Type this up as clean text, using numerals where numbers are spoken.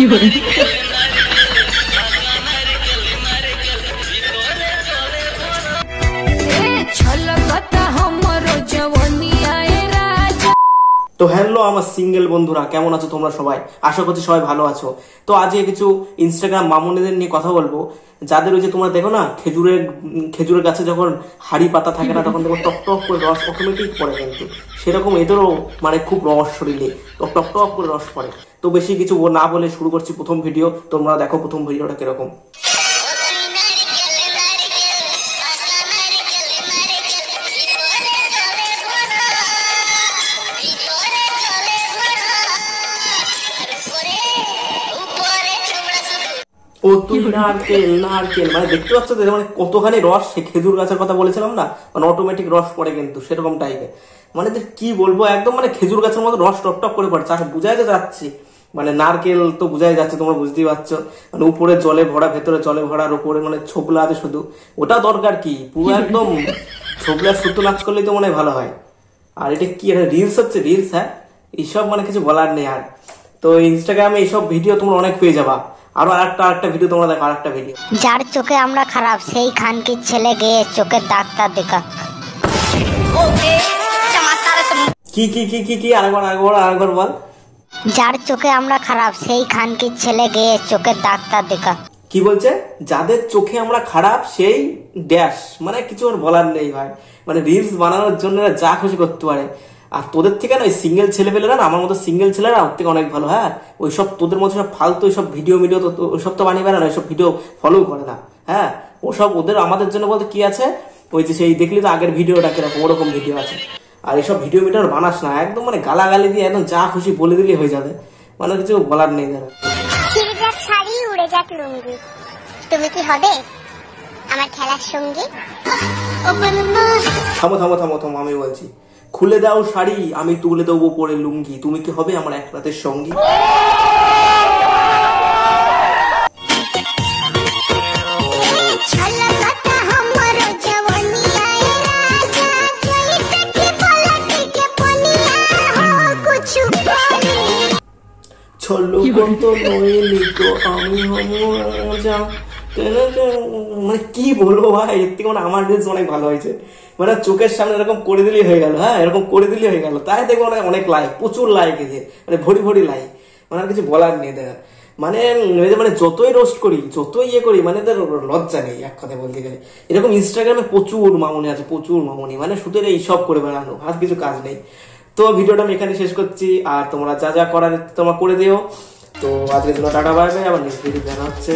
তো হ্যালো আমার সিঙ্গেল বন্ধুরা, কেমন আছো তোমরা সবাই? আশা করছি সবাই ভালো আছো। তো আজকে কিছু ইনস্টাগ্রাম মামুনিদের নিয়ে কথা বলবো, যাদের ওই যে তোমরা দেখো না খেজুরের গাছে যখন হাড়ি পাতা থাকে না, তখন দেখো টক টক করে রস অটোমেটিক পড়ে, কিন্তু সেরকম এদেরও মানে খুব রস শরীরে টক টক টক করে রস পড়ে। তো বেশি কিছু না বলে শুরু করছি প্রথম ভিডিও। তোমরা দেখো প্রথম ভিডিওটা কিরকম। ও তুই নারকেল নারকেল মানে দেখতে পাচ্ছ তো, মানে কতখানি রস, সে খেজুর গাছের কথা বলেছিলাম না, মানে অটোমেটিক রস পড়ে, কিন্তু সেরকম টাইপের। মানে কি বলবো, একদম মানে খেজুর গাছের মতো রস টপ টপ করে পড়ে। বুঝাই তো যাচ্ছে, মানে নারকেল তো বুঝাই যাচ্ছে, তোমরা বুঝতেই পারছো। মানে উপরে জলে ভরা, ভেতরে জলে ভরার উপরে মানে ছোবলা আছে শুধু, ওটা দরকার কি? পুরো একদম ছোবলা সুতো নাচ করলেই তো মনে হয় ভালো হয়। আর এটা কি, এটা রিলস হচ্ছে, রিলস। হ্যাঁ, এইসব মানে কিছু বলার নেই আর। তো ইনস্টাগ্রামে এইসব ভিডিও তোমরা অনেক পেয়ে যাবা। আরো আরেকটা ভিডিও তোমরা দেখো, আরেকটা ভিডিও। যার চোখে আমরা খারাপ সেই খানকির ছেলে গিয়ে চোখের ডাক্তার দেখা। কি কি কি কি কি আরেকবার বল। যার চোখে আমরা খারাপ সেই খানকির ছেলে গিয়ে চোখের ডাক্তার দেখা। কি বলছে? যাদের চোখে আমরা খারাপ সেই ড্যাশ, মানে কিছু আর বলার নেই ভাই। মানে রিলস বানানোর জন্য যা খুশি করতে পারে। আর তোদের থেকে না ওই সিঙ্গেল ছেলেপেলেরা না, আমার মতো সিঙ্গেল ছেলেরা ওর থেকে অনেক ভালো। হ্যাঁ, ওইসব তোদের মতো সব ফালতু ওইসব ভিডিও তো ওইসব তো বানিয়ে বেড়ানো, ওইসব ভিডিও ফলো করে না। হ্যাঁ, ওসব ওদের আমাদের জন্য বলতে কি আছে, ওই যে সেই দেখলি তো আগের ভিডিওটা কিরকম, ওরকম ভিডিও আছে। আর এইসব ভিডিও বানাস না, একদম মানে গালাগালি দিয়ে একদম যা খুশি বলে দিলেই হয়ে যাবে, মানে কিছু বলার নেই। যারা শাড়ি উড়ে যাক লুঙ্গি, তুমি কি হবে আমার খেলার সঙ্গী? থামো থামো থামো থামো, আমি বলছি, খুলে দাও শাড়ি আমি তুলে দেবো পরে লুঙ্গি, তুমি কি হবে আমার এক রাতের সঙ্গী? মানে কি বলবো ভাই, এর থেকে মানে আমার রিলস অনেক ভালো হয়েছে। মানে চোখের সামনে এরকম করে দিলেই হয়ে গেল। হ্যাঁ, এরকম করে দিলেই হয়ে গেল, তাই দেখবো অনেক লাইক, প্রচুর লাইক এসে, মানে ভরি ভরি লাইক। মানে আর কিছু বলার নেই দেখা। মানে মানে যতই রোস্ট করি, যতই ইয়ে করি, মানে তার লজ্জা নেই এক কথা বলতে গেলে। এরকম ইনস্টাগ্রামে প্রচুর মামুনি আছে, প্রচুর মামুনি, মানে শুধু এইসব করে বেড়ানো, আর কিছু কাজ নেই। তো ভিডিওটা আমি এখানে শেষ করছি, আর তোমরা যা যা করার তোমরা করে দিও। তো আজকের জন্য টাটা, বাই বাই, আবার নেক্সট ভিডিও দেখা হচ্ছে।